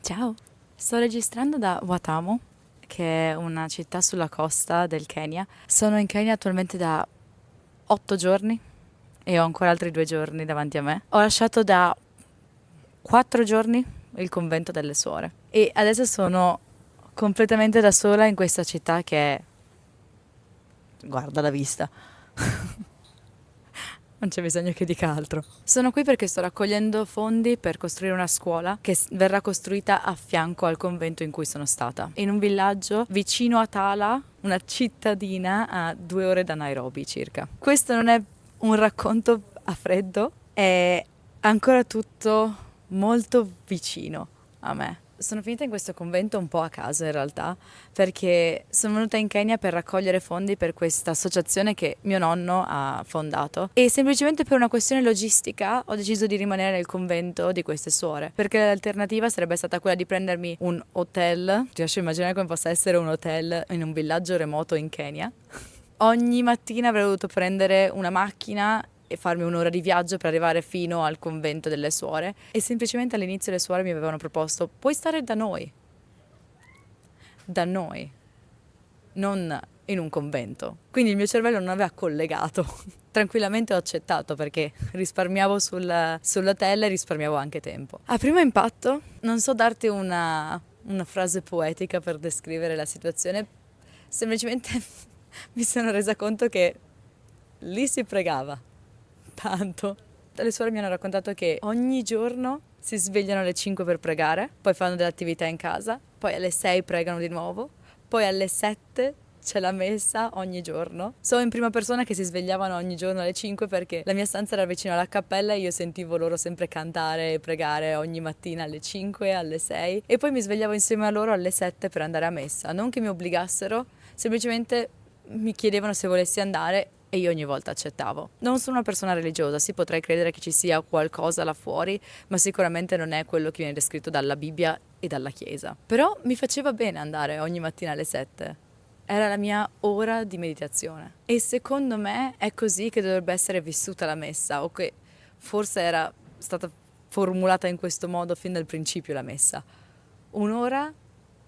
Ciao, sto registrando da Watamu, che è una città sulla costa del Kenya. Sono in Kenya attualmente da 8 giorni e ho ancora altri 2 giorni davanti a me. Ho lasciato da 4 giorni il convento delle suore e adesso sono completamente da sola in questa città che è, guarda la vista. Non c'è bisogno che dica altro. Sono qui perché sto raccogliendo fondi per costruire una scuola che verrà costruita a fianco al convento in cui sono stata, in un villaggio vicino a Tala, una cittadina a 2 ore da Nairobi circa. Questo non è un racconto a freddo, è ancora tutto molto vicino a me. Sono finita in questo convento un po' a caso in realtà, perché sono venuta in Kenya per raccogliere fondi per questa associazione che mio nonno ha fondato e semplicemente per una questione logistica ho deciso di rimanere nel convento di queste suore, perché l'alternativa sarebbe stata quella di prendermi un hotel, ti lascio immaginare come possa essere un hotel in un villaggio remoto in Kenya. Ogni mattina avrei dovuto prendere una macchina e farmi un'ora di viaggio per arrivare fino al convento delle suore e semplicemente all'inizio le suore mi avevano proposto puoi stare da noi, non in un convento. Quindi il mio cervello non aveva collegato. Tranquillamente ho accettato perché risparmiavo sull'hotel e risparmiavo anche tempo. A primo impatto non so darti una frase poetica per descrivere la situazione, semplicemente mi sono resa conto che lì si pregava tanto. Le suore mi hanno raccontato che ogni giorno si svegliano alle 5 per pregare, poi fanno delle attività in casa, poi alle 6 pregano di nuovo, poi alle 7 c'è la messa ogni giorno. So in prima persona che si svegliavano ogni giorno alle 5 perché la mia stanza era vicino alla cappella e io sentivo loro sempre cantare e pregare ogni mattina alle 5, alle 6 e poi mi svegliavo insieme a loro alle 7 per andare a messa. Non che mi obbligassero, semplicemente mi chiedevano se volessi andare e io ogni volta accettavo. Non sono una persona religiosa, sì potrei credere che ci sia qualcosa là fuori, ma sicuramente non è quello che viene descritto dalla Bibbia e dalla Chiesa. Però mi faceva bene andare ogni mattina alle 7. Era la mia ora di meditazione. E secondo me è così che dovrebbe essere vissuta la messa, o che forse era stata formulata in questo modo fin dal principio la messa. Un'ora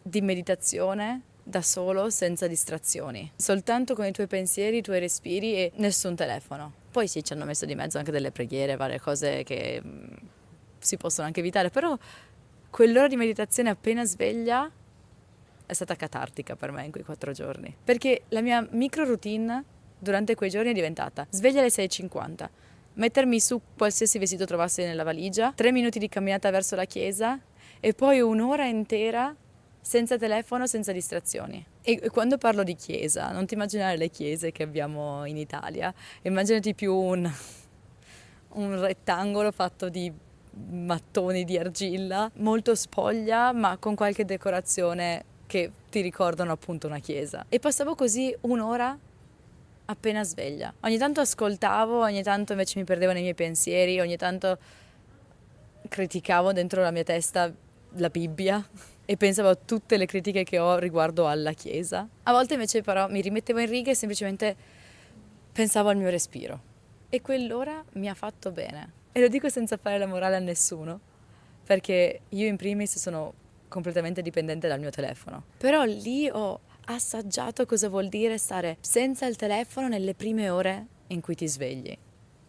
di meditazione da solo, senza distrazioni, soltanto con i tuoi pensieri, i tuoi respiri e nessun telefono. Poi sì, ci hanno messo di mezzo anche delle preghiere, varie cose che si possono anche evitare, però quell'ora di meditazione appena sveglia è stata catartica per me in quei 4 giorni, perché la mia micro routine durante quei giorni è diventata sveglia alle 6:50, mettermi su qualsiasi vestito trovassi nella valigia, 3 minuti di camminata verso la chiesa e poi un'ora intera senza telefono, senza distrazioni. E quando parlo di chiesa, non ti immaginare le chiese che abbiamo in Italia, immaginati più un rettangolo fatto di mattoni di argilla, molto spoglia, ma con qualche decorazione che ti ricordano appunto una chiesa. E passavo così un'ora appena sveglia. Ogni tanto ascoltavo, ogni tanto invece mi perdevo nei miei pensieri, ogni tanto criticavo dentro la mia testa la Bibbia e pensavo a tutte le critiche che ho riguardo alla Chiesa. A volte invece però mi rimettevo in riga e semplicemente pensavo al mio respiro. E quell'ora mi ha fatto bene. E lo dico senza fare la morale a nessuno, perché io in primis sono completamente dipendente dal mio telefono. Però lì ho assaggiato cosa vuol dire stare senza il telefono nelle prime ore in cui ti svegli.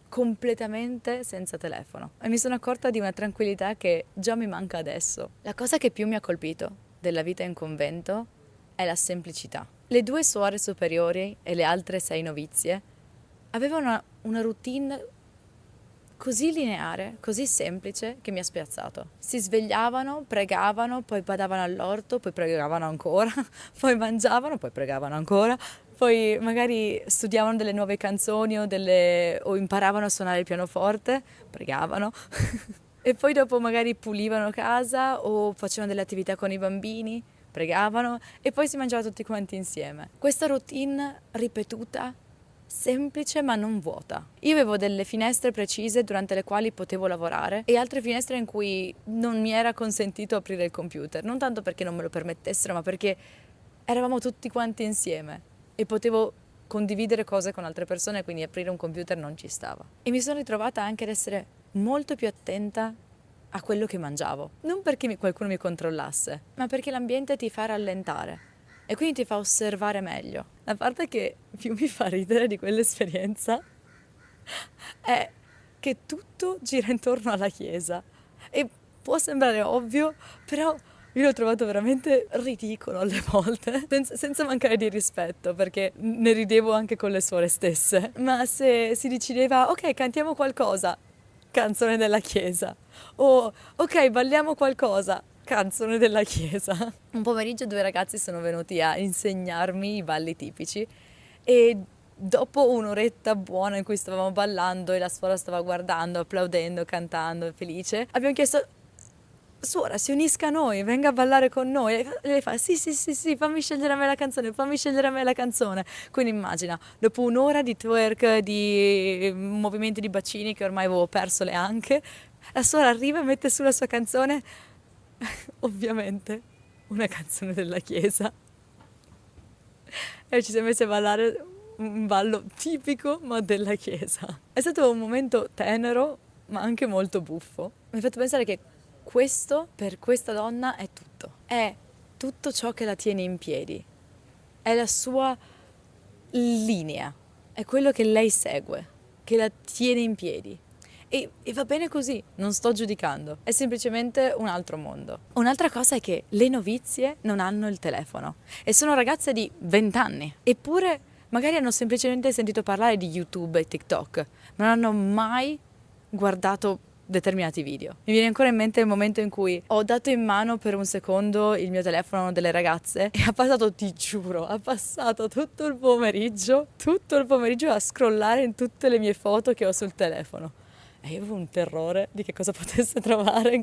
Completamente senza telefono. E mi sono accorta di una tranquillità che già mi manca adesso. La cosa che più mi ha colpito della vita in convento è la semplicità. Le 2 suore superiori e le altre 6 novizie avevano una routine così lineare, così semplice che mi ha spiazzato. Si svegliavano, pregavano, poi badavano all'orto, poi pregavano ancora, poi mangiavano, poi pregavano ancora, poi magari studiavano delle nuove canzoni o imparavano a suonare il pianoforte, pregavano. E poi dopo magari pulivano casa o facevano delle attività con i bambini, pregavano e poi si mangiava tutti quanti insieme. Questa routine ripetuta, semplice ma non vuota. Io avevo delle finestre precise durante le quali potevo lavorare e altre finestre in cui non mi era consentito aprire il computer, non tanto perché non me lo permettessero, ma perché eravamo tutti quanti insieme e potevo condividere cose con altre persone, quindi aprire un computer non ci stava. E mi sono ritrovata anche ad essere molto più attenta a quello che mangiavo. Non perché qualcuno mi controllasse, ma perché l'ambiente ti fa rallentare e quindi ti fa osservare meglio. La parte che più mi fa ridere di quell'esperienza è che tutto gira intorno alla chiesa. E può sembrare ovvio, però io l'ho trovato veramente ridicolo alle volte, senza mancare di rispetto, perché ne ridevo anche con le suore stesse. Ma se si decideva, ok, cantiamo qualcosa, canzone della chiesa. O, ok, balliamo qualcosa, canzone della chiesa. Un pomeriggio 2 ragazzi sono venuti a insegnarmi i balli tipici e dopo un'oretta buona in cui stavamo ballando e la suora stava guardando, applaudendo, cantando, felice, abbiamo chiesto: suora, si unisca a noi, venga a ballare con noi. E lei fa: sì, sì, sì, sì, fammi scegliere a me la canzone, fammi scegliere a me la canzone. Quindi immagina, dopo un'ora di twerk, di movimenti di bacini che ormai avevo perso le anche, la suora arriva e mette sulla sua canzone, ovviamente, una canzone della chiesa. E ci siamo messi a ballare un ballo tipico ma della chiesa. È stato un momento tenero ma anche molto buffo. Mi ha fatto pensare che questo per questa donna è tutto. È tutto ciò che la tiene in piedi. È la sua linea. È quello che lei segue, che la tiene in piedi. E va bene così, non sto giudicando, è semplicemente un altro mondo. Un'altra cosa è che le novizie non hanno il telefono e sono ragazze di 20 anni, eppure magari hanno semplicemente sentito parlare di YouTube e TikTok, ma non hanno mai guardato determinati video. Mi viene ancora in mente il momento in cui ho dato in mano per un secondo il mio telefono a una delle ragazze e ha passato, ti giuro, ha passato tutto il pomeriggio a scrollare in tutte le mie foto che ho sul telefono. E io avevo un terrore di che cosa potesse trovare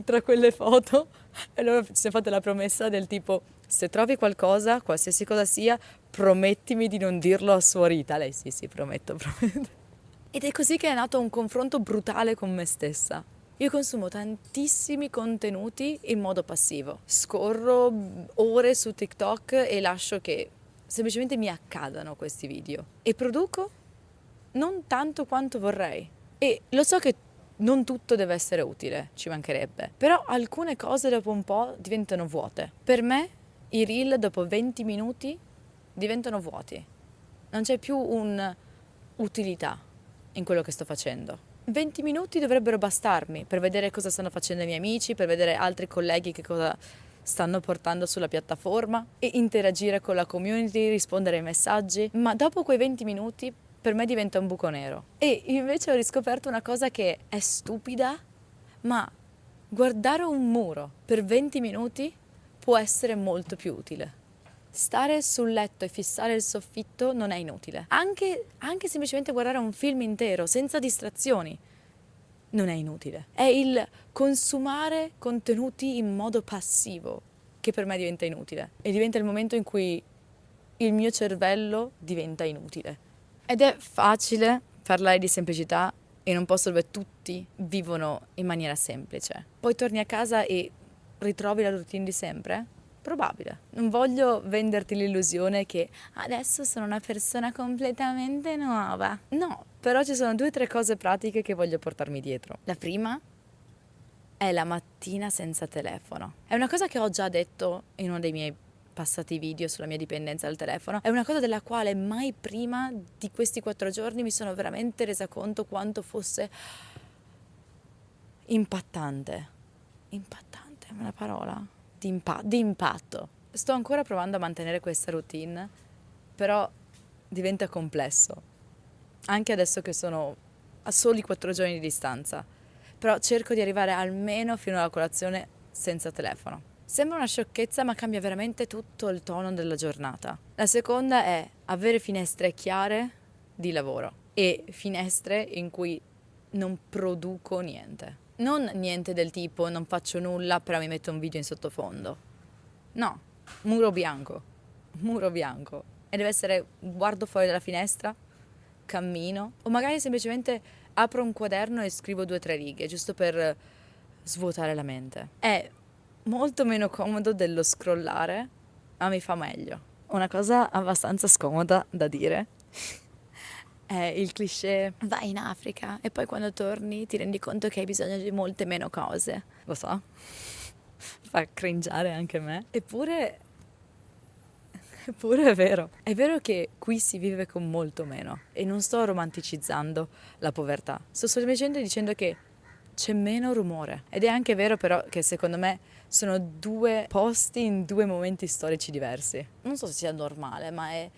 tra quelle foto. E allora ci siamo fatte la promessa del tipo: se trovi qualcosa, qualsiasi cosa sia, promettimi di non dirlo a Suor Rita. Lei: sì, sì, prometto, prometto. Ed è così che è nato un confronto brutale con me stessa. Io consumo tantissimi contenuti in modo passivo. Scorro ore su TikTok e lascio che semplicemente mi accadano questi video. E produco non tanto quanto vorrei. E lo so che non tutto deve essere utile, ci mancherebbe. Però alcune cose dopo un po' diventano vuote. Per me i reel dopo 20 minuti diventano vuoti. Non c'è più un'utilità in quello che sto facendo. 20 minuti dovrebbero bastarmi per vedere cosa stanno facendo i miei amici, per vedere altri colleghi che cosa stanno portando sulla piattaforma e interagire con la community, rispondere ai messaggi. Ma dopo quei 20 minuti per me diventa un buco nero. E invece ho riscoperto una cosa che è stupida, ma guardare un muro per 20 minuti può essere molto più utile. Stare sul letto e fissare il soffitto non è inutile. Anche semplicemente guardare un film intero, senza distrazioni, non è inutile. È il consumare contenuti in modo passivo che per me diventa inutile. E diventa il momento in cui il mio cervello diventa inutile. Ed è facile parlare di semplicità in un posto dove tutti vivono in maniera semplice. Poi torni a casa e ritrovi la routine di sempre? Probabile. Non voglio venderti l'illusione che adesso sono una persona completamente nuova. No, però ci sono 2 o 3 cose pratiche che voglio portarmi dietro. La prima è la mattina senza telefono. È una cosa che ho già detto in uno dei miei passati video sulla mia dipendenza dal telefono. È una cosa della quale mai prima di questi 4 giorni mi sono veramente resa conto quanto fosse impattante. Impattante è una parola? Di impatto. Sto ancora provando a mantenere questa routine, però diventa complesso. Anche adesso che sono a soli 4 giorni di distanza. Però cerco di arrivare almeno fino alla colazione senza telefono. Sembra una sciocchezza, ma cambia veramente tutto il tono della giornata. La seconda è avere finestre chiare di lavoro e finestre in cui non produco niente. Non niente del tipo non faccio nulla però mi metto un video in sottofondo. No, muro bianco. E deve essere guardo fuori dalla finestra, cammino o magari semplicemente apro un quaderno e scrivo 2 o 3 righe giusto per svuotare la mente. È molto meno comodo dello scrollare, ma mi fa meglio. Una cosa abbastanza scomoda da dire È il cliché, vai in Africa e poi quando torni ti rendi conto che hai bisogno di molte meno cose. Lo so, fa cringiare anche me. Eppure è vero. È vero che qui si vive con molto meno e non sto romanticizzando la povertà. Sto semplicemente dicendo che c'è meno rumore. Ed è anche vero però che secondo me sono due posti in due momenti storici diversi. Non so se sia normale, ma è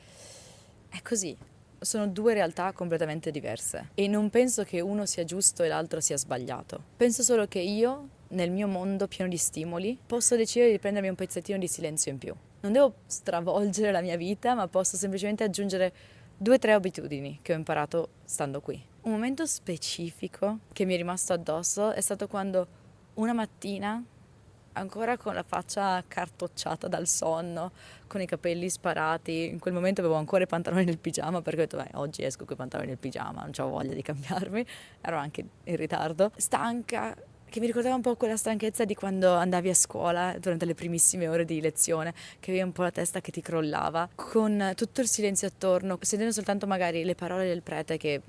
così. Sono due realtà completamente diverse e non penso che uno sia giusto e l'altro sia sbagliato. Penso solo che io, nel mio mondo pieno di stimoli, posso decidere di prendermi un pezzettino di silenzio in più. Non devo stravolgere la mia vita, ma posso semplicemente aggiungere 2 o 3 abitudini che ho imparato stando qui. Un momento specifico che mi è rimasto addosso è stato quando una mattina, ancora con la faccia cartocciata dal sonno, con i capelli sparati, in quel momento avevo ancora i pantaloni nel pigiama perché ho detto, oggi esco con i pantaloni nel pigiama, non avevo voglia di cambiarmi, ero anche in ritardo, stanca, che mi ricordava un po' quella stanchezza di quando andavi a scuola durante le primissime ore di lezione, che avevi un po' la testa che ti crollava, con tutto il silenzio attorno, sentendo soltanto magari le parole del prete che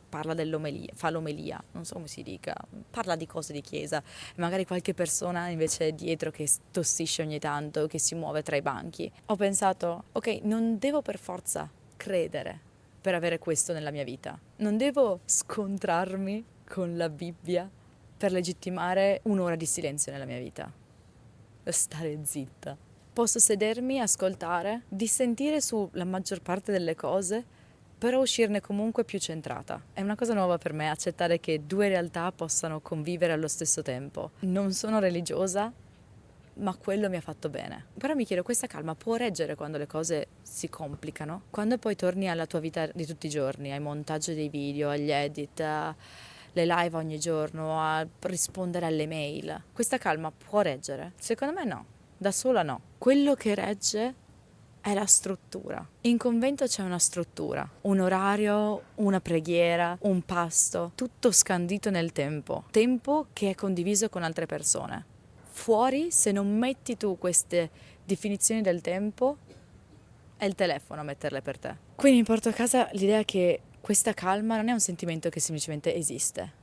parla dell'omelia, fa l'omelia, non so come si dica, parla di cose di chiesa, e magari qualche persona invece dietro che tossisce ogni tanto, che si muove tra i banchi. Ho pensato, ok, non devo per forza credere per avere questo nella mia vita, non devo scontrarmi con la Bibbia per legittimare un'ora di silenzio nella mia vita, per stare zitta. Posso sedermi, ascoltare, dissentire sulla maggior parte delle cose, però uscirne comunque più centrata. È una cosa nuova per me accettare che due realtà possano convivere allo stesso tempo. Non sono religiosa, ma quello mi ha fatto bene. Però mi chiedo, questa calma può reggere quando le cose si complicano? Quando poi torni alla tua vita di tutti i giorni, ai montaggi dei video, agli edit, le live ogni giorno, a rispondere alle mail. Questa calma può reggere? Secondo me no, da sola no. Quello che regge è la struttura. In convento c'è una struttura, un orario, una preghiera, un pasto, tutto scandito nel tempo che è condiviso con altre persone. Fuori, se non metti tu queste definizioni del tempo, è il telefono a metterle per te. Quindi mi porto a casa l'idea che questa calma non è un sentimento che semplicemente esiste.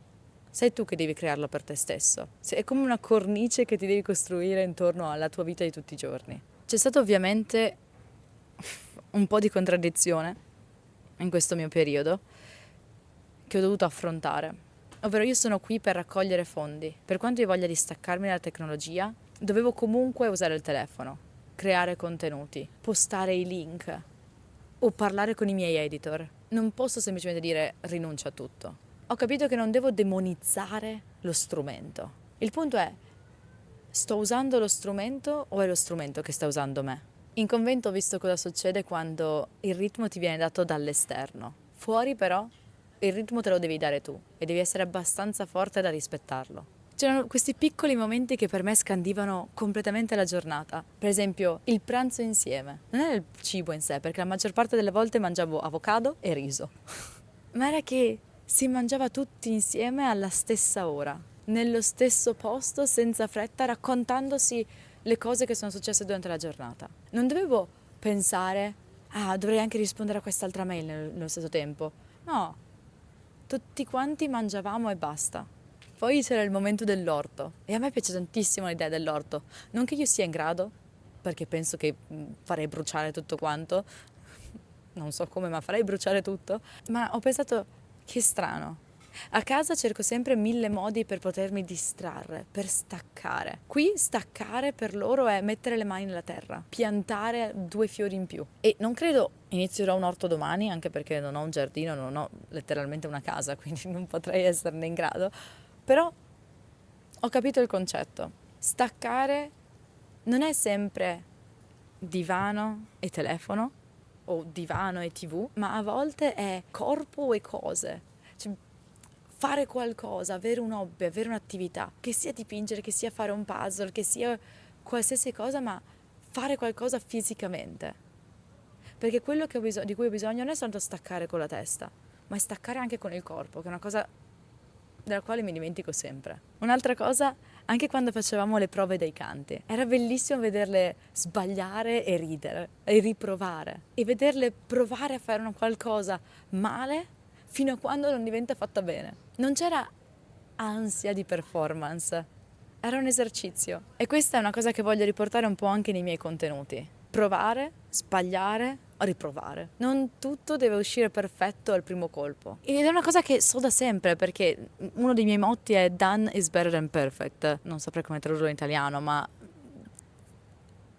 Sei tu che devi crearlo per te stesso. È come una cornice che ti devi costruire intorno alla tua vita di tutti i giorni. C'è stato ovviamente un po' di contraddizione in questo mio periodo che ho dovuto affrontare. Ovvero io sono qui per raccogliere fondi. Per quanto io voglia distaccarmi dalla tecnologia, dovevo comunque usare il telefono, creare contenuti, postare i link o parlare con i miei editor. Non posso semplicemente dire rinuncio a tutto. Ho capito che non devo demonizzare lo strumento. Il punto è, sto usando lo strumento o è lo strumento che sta usando me? In convento ho visto cosa succede quando il ritmo ti viene dato dall'esterno. Fuori però il ritmo te lo devi dare tu e devi essere abbastanza forte da rispettarlo. C'erano questi piccoli momenti che per me scandivano completamente la giornata. Per esempio, il pranzo insieme. Non era il cibo in sé, perché la maggior parte delle volte mangiavo avocado e riso. Ma era che si mangiava tutti insieme alla stessa ora, nello stesso posto, senza fretta, raccontandosi le cose che sono successe durante la giornata. Non dovevo pensare, dovrei anche rispondere a quest'altra mail nello stesso tempo. No, tutti quanti mangiavamo e basta. Poi c'era il momento dell'orto e a me piace tantissimo l'idea dell'orto. Non che io sia in grado, perché penso che farei bruciare tutto quanto, non so come, ma farei bruciare tutto, ma ho pensato, che strano. A casa cerco sempre 1000 modi per potermi distrarre, per staccare. Qui staccare per loro è mettere le mani nella terra, piantare 2 fiori in più. E non credo inizierò un orto domani, anche perché non ho un giardino, non ho letteralmente una casa, quindi non potrei esserne in grado. Però ho capito il concetto. Staccare non è sempre divano e telefono o divano e TV, ma a volte è corpo e cose. Cioè, fare qualcosa, avere un hobby, avere un'attività, che sia dipingere, che sia fare un puzzle, che sia qualsiasi cosa, ma fare qualcosa fisicamente. Perché quello che di cui ho bisogno non è soltanto staccare con la testa, ma è staccare anche con il corpo, che è una cosa della quale mi dimentico sempre. Un'altra cosa, anche quando facevamo le prove dei canti, era bellissimo vederle sbagliare e ridere e riprovare e vederle provare a fare una qualcosa male fino a quando non diventa fatta bene. Non c'era ansia di performance, era un esercizio. E questa è una cosa che voglio riportare un po' anche nei miei contenuti. Provare, sbagliare, riprovare. Non tutto deve uscire perfetto al primo colpo. Ed è una cosa che so da sempre, perché uno dei miei motti è done is better than perfect. Non saprei come tradurlo in italiano, ma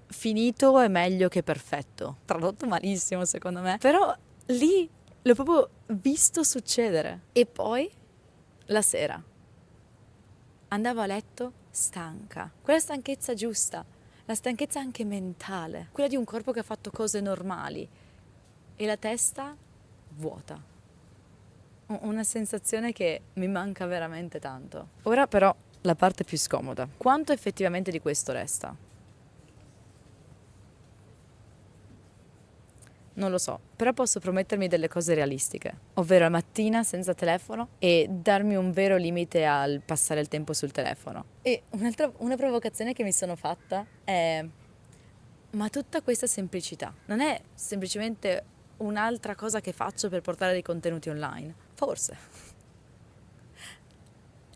finito è meglio che perfetto. Tradotto malissimo secondo me. Però lì l'ho proprio visto succedere. E poi la sera andavo a letto stanca. Quella stanchezza giusta, la stanchezza anche mentale, quella di un corpo che ha fatto cose normali e la testa vuota. Una sensazione che mi manca veramente tanto. Ora però la parte più scomoda. Quanto effettivamente di questo resta? Non lo so, però posso promettermi delle cose realistiche, ovvero la mattina senza telefono e darmi un vero limite al passare il tempo sul telefono. E una provocazione che mi sono fatta è: ma tutta questa semplicità non è semplicemente un'altra cosa che faccio per portare dei contenuti online? Forse.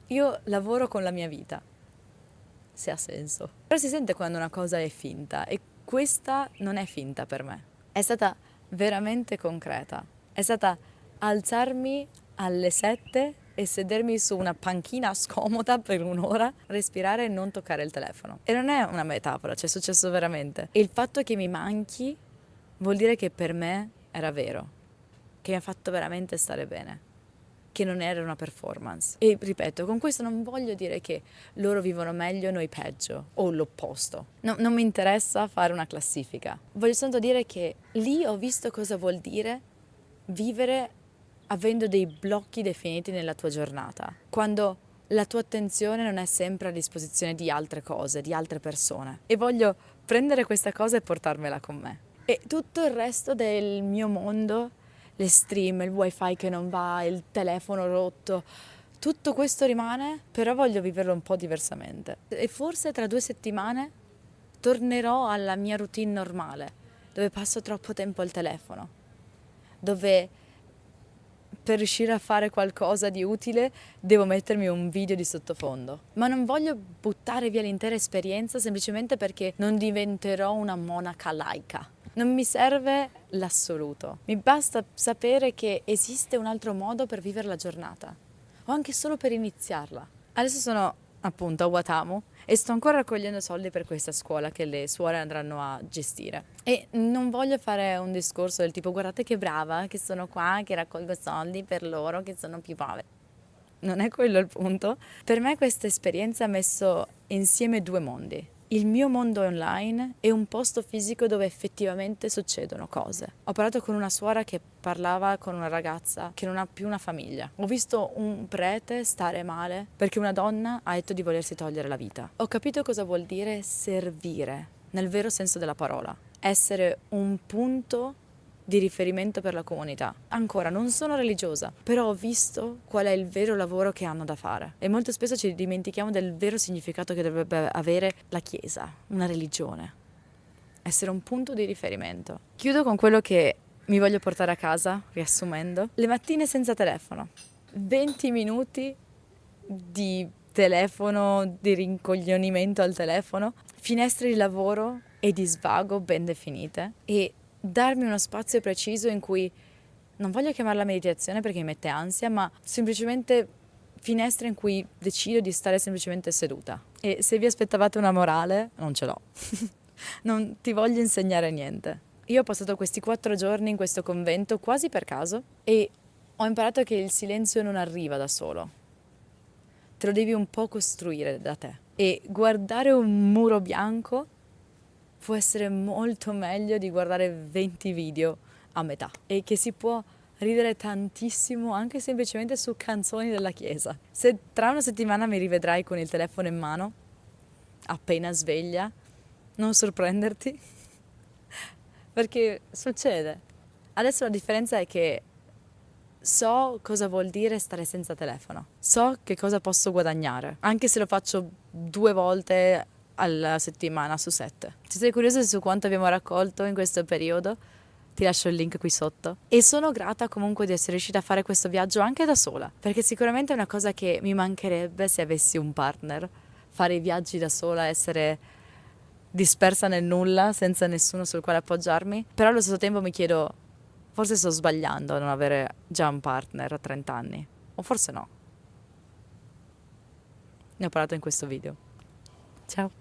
Io lavoro con la mia vita, se ha senso. Però si sente quando una cosa è finta e questa non è finta per me. È stata veramente concreta. È stata alzarmi alle 7 e sedermi su una panchina scomoda per un'ora, respirare e non toccare il telefono. E non è una metafora, cioè è successo veramente. E il fatto che mi manchi vuol dire che per me era vero, che mi ha fatto veramente stare bene, che non era una performance. E ripeto, con questo non voglio dire che loro vivono meglio e noi peggio, o l'opposto. Non mi interessa fare una classifica. Voglio soltanto dire che lì ho visto cosa vuol dire vivere avendo dei blocchi definiti nella tua giornata, quando la tua attenzione non è sempre a disposizione di altre cose, di altre persone. E voglio prendere questa cosa e portarmela con me. E tutto il resto del mio mondo, le stream, il wifi che non va, il telefono rotto, tutto questo rimane, però voglio viverlo un po' diversamente. E forse tra 2 settimane tornerò alla mia routine normale, dove passo troppo tempo al telefono, dove per riuscire a fare qualcosa di utile devo mettermi un video di sottofondo. Ma non voglio buttare via l'intera esperienza semplicemente perché non diventerò una monaca laica. Non mi serve l'assoluto. Mi basta sapere che esiste un altro modo per vivere la giornata, o anche solo per iniziarla. Adesso sono appunto a Watamu e sto ancora raccogliendo soldi per questa scuola che le suore andranno a gestire. E non voglio fare un discorso del tipo: guardate che brava, che sono qua, che raccolgo soldi per loro, che sono più povere. Non è quello il punto. Per me questa esperienza ha messo insieme 2 mondi. Il mio mondo online e un posto fisico dove effettivamente succedono cose. Ho parlato con una suora che parlava con una ragazza che non ha più una famiglia. Ho visto un prete stare male perché una donna ha detto di volersi togliere la vita. Ho capito cosa vuol dire servire, nel vero senso della parola. Essere un punto di riferimento per la comunità. Ancora, non sono religiosa, però ho visto qual è il vero lavoro che hanno da fare. E molto spesso ci dimentichiamo del vero significato che dovrebbe avere la Chiesa, una religione. Essere un punto di riferimento. Chiudo con quello che mi voglio portare a casa, riassumendo. Le mattine senza telefono. 20 minuti di telefono, di rincoglionimento al telefono, finestre di lavoro e di svago ben definite e darmi uno spazio preciso in cui non voglio chiamarla meditazione perché mi mette ansia, ma semplicemente finestre in cui decido di stare semplicemente seduta. E se vi aspettavate una morale, non ce l'ho. Non ti voglio insegnare niente. Io ho passato questi 4 giorni in questo convento quasi per caso e ho imparato che il silenzio non arriva da solo. Te lo devi un po' costruire da te. E guardare un muro bianco può essere molto meglio di guardare 20 video a metà e che si può ridere tantissimo anche semplicemente su canzoni della chiesa. Se tra una settimana mi rivedrai con il telefono in mano, appena sveglia, non sorprenderti, perché succede. Adesso la differenza è che So cosa vuol dire stare senza telefono, so che cosa posso guadagnare, anche se lo faccio 2 volte alla settimana su 7. Se sei curioso su quanto abbiamo raccolto in questo periodo, ti lascio il link qui sotto. E sono grata comunque di essere riuscita a fare questo viaggio anche da sola, perché sicuramente è una cosa che mi mancherebbe se avessi un partner. Fare i viaggi da sola, essere dispersa nel nulla, senza nessuno sul quale appoggiarmi. Però allo stesso tempo mi chiedo, forse sto sbagliando a non avere già un partner a 30 anni. O forse no. Ne ho parlato in questo video. Ciao.